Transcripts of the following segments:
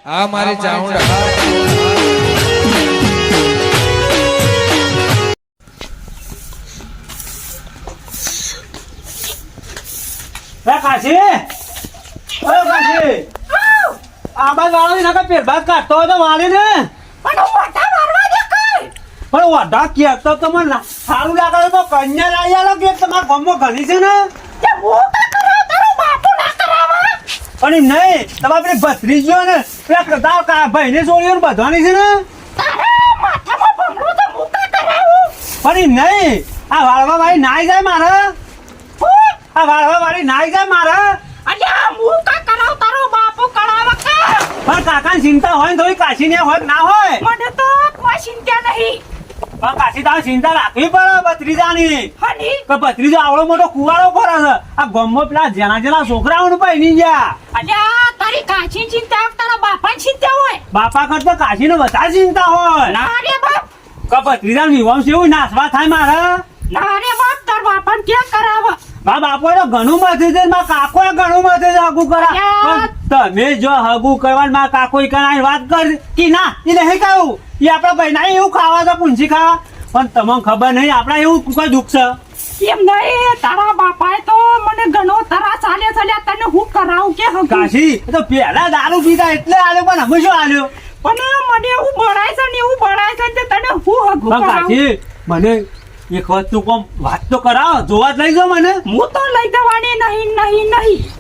આ મારી ચાઉંડા કાશી ઓય કાશી આબાદ વાળો ને કે પેરબાદ કાઢતો હતો વાળી ને પણ વાટા મારવા દે કઈ પણ વાડા કે તો તમને સારું લાગે તો કન્યા લાવી આલો કે તમાર ગામમાં ઘણી છે ને તે મોટા કરો તારો બાપુ ના કરાવા પણ નહીં તમારે પેલી ભત્રીજો ને પેલા કદાલ કા ભાઈને છોડીઓ ને બધવાની છે ને તારા માથામાં ભમરું તો મોટા કરાવું પણ નહીં આ વાળવા વાળી નાઈ જાય મારે આ વાળવા વાળી નાઈ જાય મારે અલ્યા મોટા કરાવ તારો બાપુ કરાવા કા પણ કાકાની ચિંતા હોય ને થોડી કાશી ને હોય કે ના હોય મને તો કોઈ ચિંતા નહીં પણ કાશી તારે ચિંતા રાખવી પડે ભત્રીજાની હની કે ભત્રીજો આવડો મોટો કુવાડો ફરે છે આ ગામમાં પેલા જેના છોકરાઓને પૈણી ગયા અલ્યા તારી કાચી ચિંતા તારા બાપાની ચિંતા હોય બાપા કરતા કાશીને વધારે ચિંતા હોય ના રે બાપ કે ભત્રીજાનું વિવાહ છે એવું નાસવા થાય મારે ના રે બાપ તાર બાપાને ક્યાં કરાવા મા બાપો તો ઘણું મથે છે મા કાકો ઘણું મથે છે હગું કરા યાર. પણ તમે જો હગું કરવાનું મા કાકો કરાય વાત કર કે ના એ નહીં કહું એ આપણા બહેના એવું ખાવા છે પૂંછી ખાવા પણ તમને ખબર નહીં આપણા એવું કોઈ દુઃખ છે એમ નહીં તારા બાપાએ તો મને ઘણો તરા ચાલ્યા તને હું કરાવું કે હગું કાશી એ તો પેલા દારૂ પીતા એટલે આલ્યો પણ અમે શું આલ્યો પણ મને એવું બળાય છે ને એવું બળાય છે ને તને હું હગું પણ કરાવું કાશી મને એક વસ્તુ કોમ વાત તો કરાવો જોવા જ લઈ જાઓ મને હું તો લઈ જવાની નહીં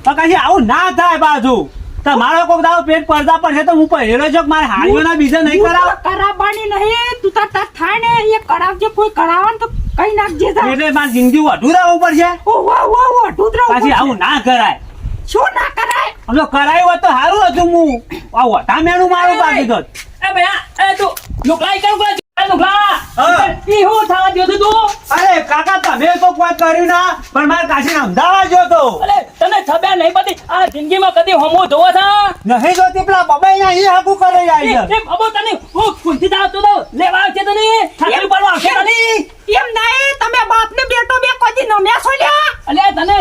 પણ કાશી આવું ના થાય બાજુ તમારો કોક દાવ પેટ પડતા પડશે તો હું પહેરેલો છું મારે હાડીઓના બીજા નહીં કરાવ કરાવવાની નહીં તું તાર થાય ને એ કરાવજે કોઈ કરાવવાનું તો કઈ નાખજે જા એટલે મારી જિંદગી વધુ રહેવું પડશે ઓ ઢૂંઢરો કાશી આવું ના કરાય શું ના કરાય અમે કરાયું હોત તો સારું હતું હું આ વટા મેણું મારું બાકી તો એ ભયા એ તું લુકલાઈ કેમ કરે લુકલા હા. ઈ હું થવા દ્યો તું અરે કાકા તમે તો કોઈ કર્યું ના પણ મારે કાશીને અમદાવાદ ગયો તો અરે તને ખબર નહીં પડી આ જિંદગીમાં કદી હોમો જોવો થા નહીં જોતી પેલા બબાઈ એ હાકું કરે જાય છે એ બાબો તને હું ખુંચી દાવ તો લેવા આવશે તને ઠાકરી પડવા આવશે તને એમ નહીં તમે બાપને બેટો બે કોઈ નમ્યા છો લ્યા અલે તને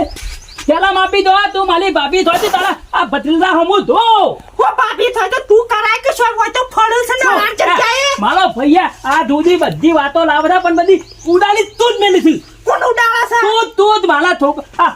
પેલા માપી દો તું મારી ભાભી થોડી તારા આ ભત્રીજા હોમો ધો ઓ બાપી થાય તો તું કરાય કે શું હોય તો ફળ છે ને વાર જગ્યાએ મારો ભૈયા આ દૂધી બધી વાતો લાવડા પણ બધી ઉડાડી તું જ મેલી છે કોણ ઉડાડે છે તું જ મારા છોક આ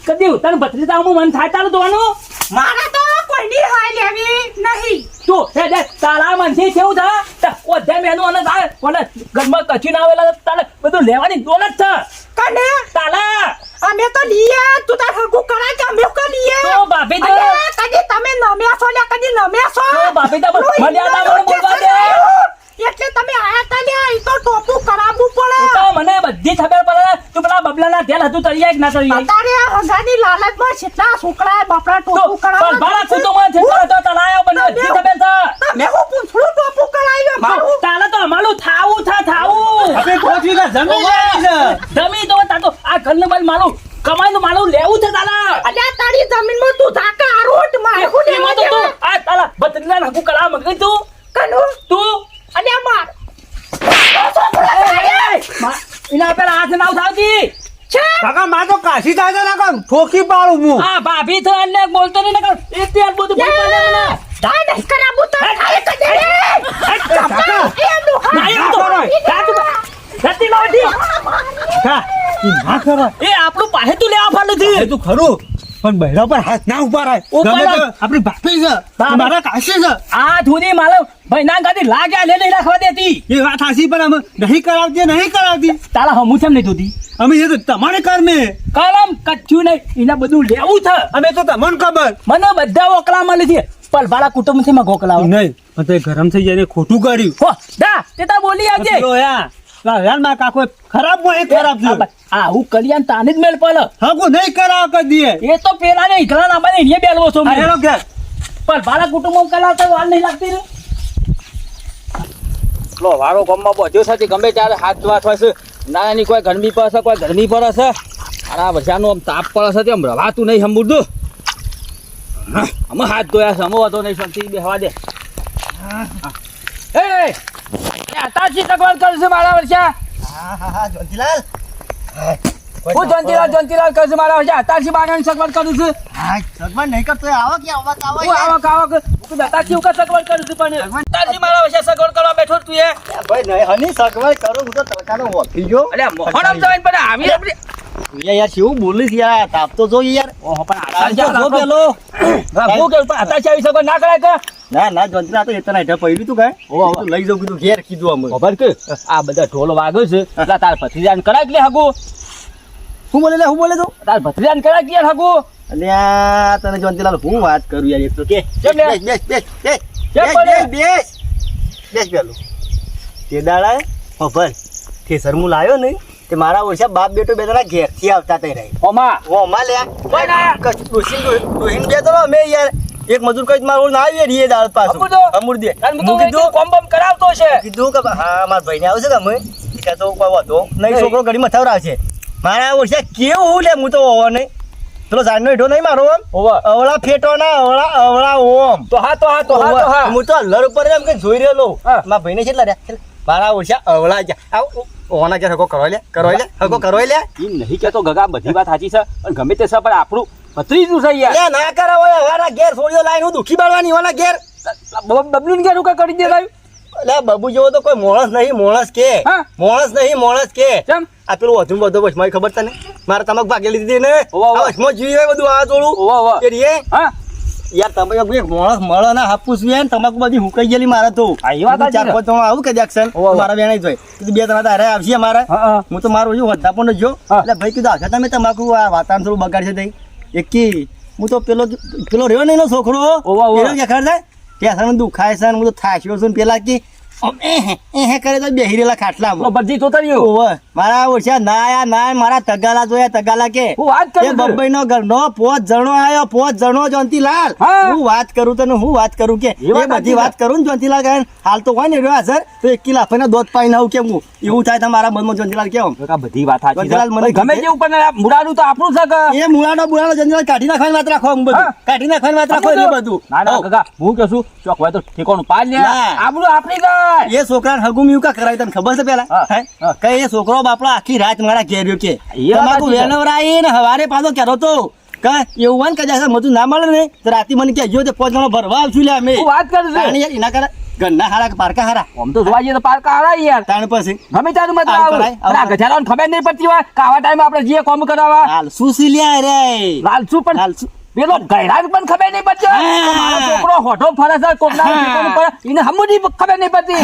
કદી તને ભત્રીજા હોમો મન થાય તારું જોવાનું મારા તો કોઈની હાય લેવી નહીં તું હે દે તારા મનથી કેવું થા ઓધે મેનું અને તારે કોને ઘરમાં કચી ના આવેલા તારે બધું લેવાની દોલત છે કને તાલા અમે તો લીએ તું તાર હગું કરાય કે અમે કો લીએ તો બાપી તો અરે કદી તમે નમ્યા છો લ્યા કદી નમ્યા છો તો બાપી તો મર્યાદા મને બોલવા દે એટલે તમે આયા તા લ્યા ઈ તો ટોપું કરાવવું એ પડે તો મને બધી ખબર પડે તું પેલા બબલાના તેલ હતું તળિયા કે ના તળિયા અત્યારે આ હગાની લાલચમાં કેટલા છોકરા બાપડા તો ટોપું કરાવવા ભાડા કુટુંબમાં છે તો તળાયો બને બધી ખબર છે તમે હું પૂછડું ટોપું કરાવ્યું મારું તાલે તો અમારું થાવું થાવું આપણે પહોંચી ગયા જમીન લેવી છે જમી તો તા તો આ ઘરનું બલ મારું કમાઈનું મારું લેવું છે તાલા અલ્યા તારી જમીનમાં તું ધાકા આરોટ માં હું એમાં તો તું આ તાલા ભત્રીજા નાખું કલા મગી તું કનુ તું અલ્યા માર એના પેલા હાથ ના ઉઠાવતી છે કાકા માં તો કાશી થાય ના કામ ઠોકી પાડું હું આ ભાભી તો અન્ય બોલતો નહીં નકર એ તેલ બધું બોલવા દે મને તા નહીં કરાવું તો ખાય કદે કાકા એ દુહા ના એમ તો જતી લાવતી કા ઈ ના કરો એ આપણું પાહે તું લેવા ફાલે છે એ તો ખરું પણ બહેરા પર હાથ ના ઉપારાય ઉપાડ. ગમે તે આપણી બાપી છે મારા કાશી છે આ ધૂની મારો ભાઈ ના ગાડી લાગ્યા લે નહીં રાખવા દેતી એ વાત હાસી પણ અમે નહીં કરાવતી તારા હમું છે નહીં ધોતી અમે એ તો તમારે કરમે કલમ કચ્છું નહીં એને બધું લેવું છે અમે તો તમને ખબર મને બધા ઓકલા મળે છે પણ ભાડા કુટુંબ થી માં ગોકલા નહીં પણ તે ગરમ થઈ જાય ખોટું કર્યું હો દા તે તાર બોલી આવજે માં કાકો ખરાબ હોય ખરાબ છે આ હું કલ્યાણ તાને જ મેળ પડે હા કો નહીં કરાવ કરી દઈએ એ તો પેલા ને ઈકલા ના બને એને બેલવો છો આ હેલો ઘેર પણ ભાડા કુટુંબ કલાવતા વાર નહીં લાગતી ને લો વારો ગમમાં બધો છે ગમે ત્યારે હાથ વાત હોય છે નાની કોઈ ગરમી પર છે કોઈ ગરમી પર છે અને આ બધાનો આમ તાપ પડે છે તેમ રવાતું નહીં સંભળતું અમે હાથ ધોયા છે અમે વાતો નહીં શાંતિ બેહવા દે એ તાજી તકવાર કરશે મારા વર્ષા હા જોતીલાલ હું જોનતીલાલ કરું છું મારા વચ્ચે અત્યારથી બાગાની સગવડ કરું છું હા સગવડ નહીં કરતો આવો કે આવક આવો હું આવક તું અત્યારથી હું સગવડ કરું છું પણ અત્યારથી મારા વચ્ચે સગવડ કરવા બેઠો તું એ ભાઈ નહીં હની સગવડ કરો હું તો તડકાનો ઓફી ગયો અલ્યા મોહરમ જવાન પણ આવી આપણી યાર શું બોલીશ યાર તાપ તો જો યાર ઓહો પણ જો પેલો હું કે પણ અત્યારથી આવી સગવડ ના કરાય કે ના જોનતીલાલ તો એતના હેઠળ પડ્યું તું કાંઈ તું લઈ જાઉં કીધું ઘેર કીધું અમે ખબર કે આ બધા ઢોલ વાગે છે એટલે તાર ભત્રીજાને કરાય કે હગુ હું બોલે તો તાર ભત્રીજાને કરાય કે હગુ અલ્યા તને જોનતીલાલ હું વાત કરું યાર એક તો કે કેમ લે? બેસ પેલું તે દાડા ખબર ઠેસર હું લાવ્યો ને તે મારા ઓછા બાપ બેટો બે જણા ઘેરથી આવતા તઈ રહી ઓમા ઓમાં લ્યા ડોહીન બે તો અમે યાર એક મજૂર કઈ મારું ના આવી રીએ દાળ પાછું અમૂર દે કીધું કોમ બમ કરાવતો છે કીધું કે હા મારા ભાઈને આવશે કે અમે કે તો કોઈ વાતો નહીં છોકરો ઘડી મથાવરા છે મારા ઓછા કેવું હું લે હું તો હોવો નહીં પેલો ઝાડનો હેઠો નહીં મારો આમ અવળા ફેટો ના અવળા ઓમ તો હા હું તો હલ્લર ઉપર એમ કે જોઈ રહેલો મારા ભાઈને કેટલા રહ્યા મારા ઓછા અવળા જા ઓના ક્યાં હકો કરો લે એમ નહીં કેતો ગગા બધી વાત સાચી છે પણ ગમે તે છે પણ આપણું ભત્રીજું છે યાર ના કરાવો હવાના ઘેર છોડીઓ લાઈન હું દુખી બાળવાની હોના ઘેર બબલુન ઘેર ઉકા કરી દે એટલે બબુ જેવો તો કોઈ માણસ નહીં માણસ કે કેમ આ પેલું વધુ બધો બસ મારી ખબર તને મારે તમાક ભાગે લીધી ને વચમાં જીવી હોય બધું આ તોડું એ રીએ યાર તમે એક માણસ મળે ના હાપુસ ને તમાકુ બધી હુકાઈ ગયેલી મારે તો ચાર પાંચ જણા આવું કે એક્શન મારા બેન જોઈ કીધું બે ત્રણ તારે આવશે મારે હું તો મારું હજુ વધા પણ જો એટલે ભાઈ કીધું આખા તમે તમાકુ આ વાતાવરણ થોડું બગાડશે તઈ એકી હું તો પેલો રહ્યો નહીં નો છોકરો એનો કે ખબર છે ત્યાં દુખાય છે હું તો થાક્યો છું પેલા કે કરે તો બેહી રહેલા ખાટલામાં બધી તો મારા ઓછા ના મારા તગાલા જોયા તગાલા કે બબ્બઈ નો ઘરનો 5 જણો આવ્યો 5 જણો જોનતીલાલ હું વાત કરું તને હું વાત કરું કે એ બધી વાત કરું ને જોનતીલાલ કહે હાલ તો હોય ને રહ્યો સર તો 1 કિલો ફેના દોધ પાઈ નાવું કેમ એવું થાય તમારા મનમાં જોનતીલાલ કેમ બધી વાત સાચી મને ગમે તેવું પણ મુડાનું તો આપણું છે કે એ મુડાનો જોનતીલાલ કાઢી નાખવાની વાત રાખો બધું કાઢી નાખવાની વાત રાખો એ બધું ના કાકા હું કે છું ચોક હોય તો ઠેકોનું પાડ લે આપણું આપણી એ છોકરાને હગુ મ્યુ કા કરાવી તને ખબર છે પેલા કે એ છોકરો બાપડો આખી રાત મારા ઘેર્યો કે તમાકુ વેનવરાઈ ને હવારે પાછો કેરો તો કે એવું વન કે જાય મજૂર ના મળે ને તો રાતી મને કહેજો તે 5 જણો ભરવા આવશું લે અમે વાત કરું છું યાર એના કરે ગન્ના હારા કે પારકા હારા આમ તો જોવા જઈએ તો પારકા હારા યાર તાણ પછી ગમે તારું મત આ ગજારાને ખબર નહીં પડતી હોય કાવા ટાઈમે આપણે જે કોમ કરાવવા હાલ સુસી લ્યા રે લાલસુ પણ પેલો ગૈરાજ પણ ખબર નહીં પડતી મારો છોકરો હોઠો ફરે છે કોકના એને હમુદી ખબર નહીં પડતી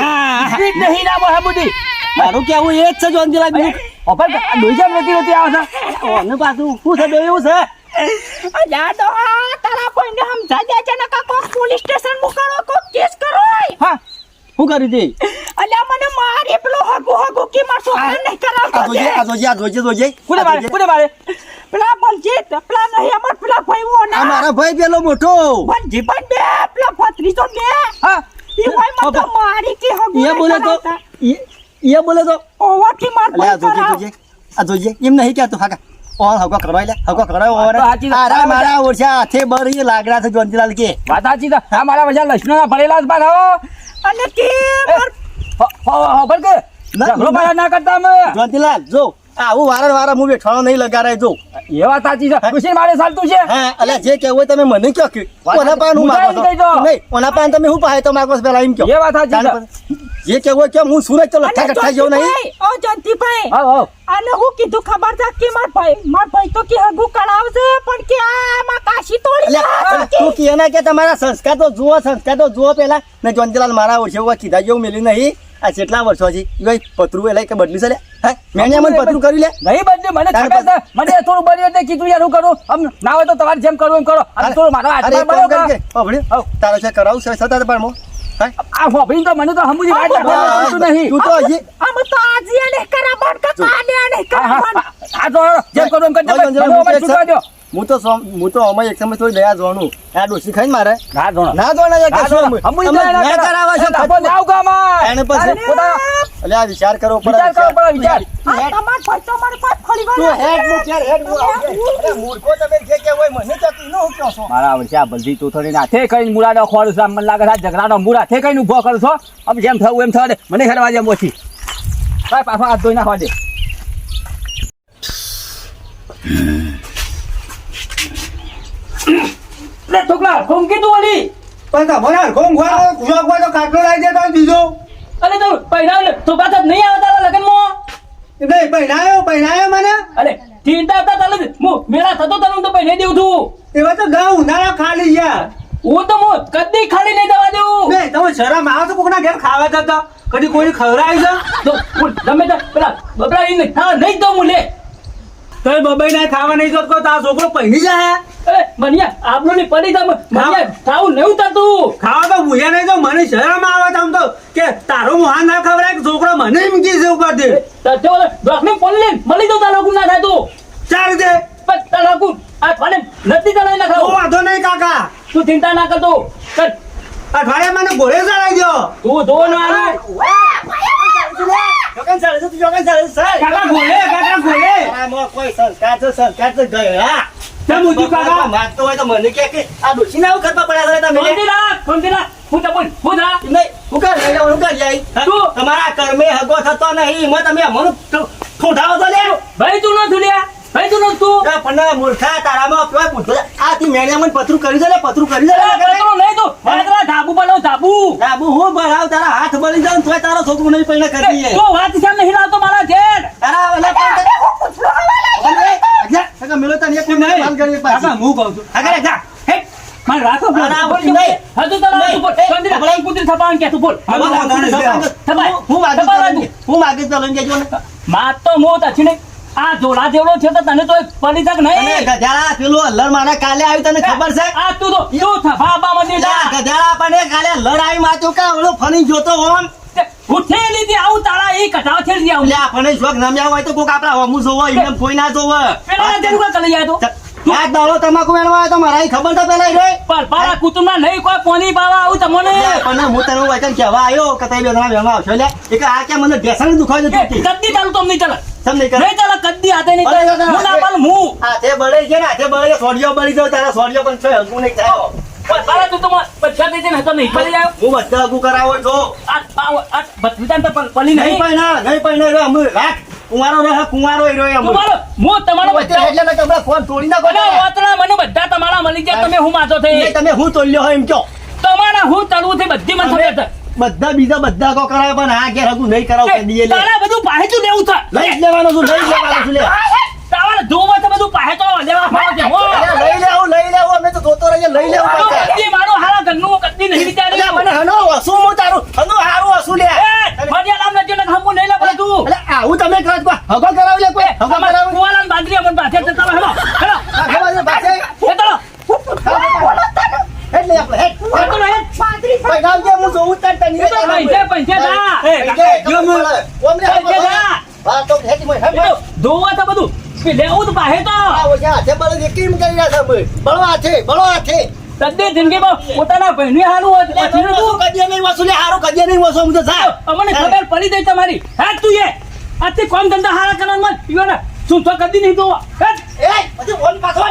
સ્પીડ નહીં ના હમુદી મારું કેવું એ જ છે જોનતીલાલ ઓપર ડોઈજા નથી હોતી આવે છે ઓને પાછું શું છે ડોયું છે જાડો તારા કોઈને સમજા દે છે ને કાકો પોલીસ સ્ટેશન મુકારો કો કેસ કરો હા શું કરી દી અલ્યા મને મારે પેલો હગો કે માર છોકરા નહીં કરાવતો આ જોજે કોને મારે પેલા બલજીત પેલા નહીં અમાર પેલા ભાઈ ઓના આ મારા ભાઈ પેલો મોટો બલજી પણ બે પેલા ભત્રીજો બે હા ઈ હોય મત મારી કે હગો એ બોલે તો ઓવાથી માર ભાઈ આ જોજે એમ નહીં કહેતો હાકા ઓર હગો કરાય લે હગો કરાય ઓર આરા મારા ઓછા હાથે બરી લાગડા છે જોનતીલાલ કે વાત સાચી છે આ મારા વજા લક્ષ્મણના ભરેલા જ બાનો અને કે ખબર કે ઝઘડો પાડા ના કરતા અમે જોનતીલાલ જો આવું વારંવાર હું બેઠવાનો નહીં લગાડાય જો એ વાત સાચી છે ખુશી મારે ચાલતું છે હા અલ્યા જે કહેવું હોય તમે મને કહો કે ઓના પાન હું માગો નહીં ઓના પાન તમે હું પાહે તો માગો પેલા એમ કહો એ વાત સાચી છે જે કહેવું હોય કે હું સુરત તો લઠ્ઠા કઠ્ઠા જેવો નહીં ઓ જંતીભાઈ આવ અને હું કીધું ખબર છે કે માર ભાઈ તો કે હગુ કરાવશે પણ કે આ માં કાશી તોડી તું કે એના કે તમારા સંસ્કાર તો જુઓ પેલા ને જોનતીલાલ મારા વર્ષે કીધા જેવું મેલી નહીં આ કેટલા વર્ષો છે ભાઈ પતરું લઈ કે બદલી છે લે મેં મને પતરું કર્યું લે નહીં બદલ્યું મને ખબર છે મને થોડું બન્યું એટલે કીધું યાર હું કરું આમ ના હોય તો તમારે જેમ કરવું એમ કરો અને થોડું મારો હાથમાં બનો તારો છે કરાવું છે સતા પાડમો આ હોભી તો મને તો હમુજી વાત લાગતું નહીં તું તો હજી આમ તો આજે ને કરા બન કે કાલે ને કરા આ તો જેમ કરવું એમ કરી દો હું તો અમાય એક સમય થોડી દયા જોવાનું આ ડોસી ખાઈને મારે ના જોણા ના કરાવા છો ખબર ના આવગામાં એને પછી અલે આ વિચાર કરવો પડે વિચાર આ તમાર ભાઈ તો મારી પાસ ફરી તું હેડ મુક યાર હેડ મુક અરે મૂર્ખો તમે જે કે હોય મને ચકી ન હું કહો છો મારા વર્ષે આ બલજી તો થોડી નાથે કઈ મુરાડો ખોળ છે મને લાગે છે ઝઘડાનો મુરા થે કઈ ઉભો કરો છો આમ જેમ થવું એમ થવા દે મને હેરવા જેમ ઓછી કાઈ પાછો હાથ ધોઈ નાખવા દે લે છોકરા કોમ કીધું ઓલી પણ તમારે હરખો ઊંઘવાનો શોખ હોય તો કાટલો લાવી દે તો બીજો અરે તો પૈડા ને છોકરા તો નહીં આવતા લગનમાં નહીં પહેરાયો મને અરે ચિંતા હતા તાલે હું મેળા થતો તને તો પૈને દેવું છું એવા તો ઘઉં ઉનાળા ખાલી ગયા હું તો હું કદી ખાલી નહીં જવા દેવું બે તમે શરમ આવે તો કોકના ઘેર ખાવા જતા કદી કોઈ ખવડાવી છે તો ગમે તે પેલા બબડા ઈ નહીં તો હું લે તો બબાઈ ના ખાવા નહીં જતો તો આ છોકરો પહેરી જાય અરે મનિયા આપણું ની પડી જા મનિયા ખાવું નહીં ઉતરતું ખાવા તો ભૂયા નહીં તો મને શરમ આવે છે આમ તો કે તારો મોહન ના ખવડાય કે છોકરો મને મૂકી છે ઉપરથી તો ડોકને પોલી મળી દઉં તારા ના થાય તું ચાર દે પણ તારા આ ફાને નથી ચલાવી ના તો ખાવ વાંધો નહીં કાકા તું ચિંતા ના કરતો કર અઠવાડિયા મને ઘોડે ચડાવી દો તું ધો ના કાકા ઘોડે કોઈ સંસ્કાર છે સંસ્કાર છે ગયા તેમ ઊંધું કાકા માગતો હોય તો મને કે આ ડોશી ના કરવા પડ્યા તમે ફોન દે હું તો બોલ હું જા નહીં હું કર લઈ હું કર જાય તું તમારા કર્મે હગો થતો નહીં એમાં તમે અમને ઠોઠાવો તો લે ભાઈ તું ન થુલ્યા ભાઈ તું ન તું પણ મૂર્ખા તારામાં પેલા પૂછો આ તી મેળ્યા મને પથરું કરી દે પથરું કરી દે નહીં તું મારા ધાબુ બનાવ ધાબુ બાબુ હું ભરાવ તારા હાથ બળી જાવ તોય તારો છોકરો નહીં પૈણા કરી દે તું વાત કેમ નહીં લાવતો મારા ઘેર તારા ઓલા મેલો તને એક નહીં હાલ કરી પાછા હું કહું છું આગળ જા હે માર રાખો બોલ નહીં હજુ તો તું બોલ કંદરા ભલાઈ કુતરી થપાન કે તું બોલ હું માગી તો લઈને જજો ને માત તો મોત છે ને આ જોડા જેવડો છે તો તને તો પડી તક નહીં ગધાડા પેલું અલ્લર મારા કાલે આવી તને ખબર છે આ તું તો તું થફાબા મને ગધાડા પણ કાલે લડાઈ માં તું કા ઓલો ફણી જોતો હોમ ઉઠેલી થી આવું તારા એ કટાવ થેલી આવું લે આપણે શોખ નમ્યા હોય તો કોક આપડા હમુ જોવો એમ કોઈ ના જોવો પેલા તેનું કા કરી જાય તો આ દાડો તમાકુ વેણવા આવ્યો તો મારા ખબર તો પેલા રે પણ પારા કુટુંબના નહીં કોઈ કોની પાવા આવું તમને પણ હું તને વચન કહેવા આવ્યો કે તઈ બેના વેણવા આવશો લે એક આ કે મને બેસણ દુખાય છે કદ્દી તારું તો નહીં ચાલે સમ નહીં કરે નહીં ચાલે કદ્દી હાથે નહીં ચાલે હું ના પાલ હું હાથે બળે છે ને હાથે બળે સોડિયો બળી જાવ તારા સોડિયો પણ છે હગું નહીં થાય પણ પારા તું તો પૈસા દે છે ને તો નહીં પડી જાય હું બધા હગું કરાવો છો આ બત્રીજાન તો પલી નહીં પણ રે અમે રાખ કુંવારો રહે કુંવારો રહ્યો અમે તમારો હું તમારો બધા એટલે મેં તમને ફોન તોડી નાખો અને વાતરા મને બધા તમારા મળી ગયા તમે હું માથો થઈ તમે હું તોલ્યો હોય એમ કહો તમારા હું તળવું થી બધી મને ખબર છે બધા બીજા બધા કો કરાવે પણ આ ઘેર હગું નહીં કરાવ કે દીએ લે તારા બધું પાહે તું લેવું છે લઈ જ લેવાનું છું લે તારા જોવા તો બધું પાહે તો લેવા ફાવે છે હો લઈ લેવું અમે તો જોતો રહીએ લઈ લેવું તો કદી મારો હારા ઘરનું કદી નહીં વિચારી મને હનો હસું હું તારું હનો હારું હસું લે મડિયા નામ નજો ને હમું નહીં લે તું એટલે આવું તમે કરો કો હગો કરાવી લે કોઈ હગો કરાવી કુવાલાન બાજરી અમન બાથે છે તમે હેલો હેલો હગો પાસે એ તો એટલે આપણે હેટ પૈસા કે હું જોઉં તાર તને પૈસે જા જો હું ઓમને હા તો હેટી મોય હે જોવા તો બધું લેવું તો પાહે તો આવો જા તે બળ કેમ કરી રહ્યા છે બળો હાથે કદી જિંદગીમાં પોતાના બહેની હારું હોય પછી તું કદી નહીં વસૂલે હારું કદી નહીં વસૂલ હું તો જા અમને ખબર પડી ગઈ તમારી હા તું એ આજથી કોમ ધંધા હારા કરવાનું મત ઈવન શું તો કદી નહીં જોવા એ પછી ફોન પાછો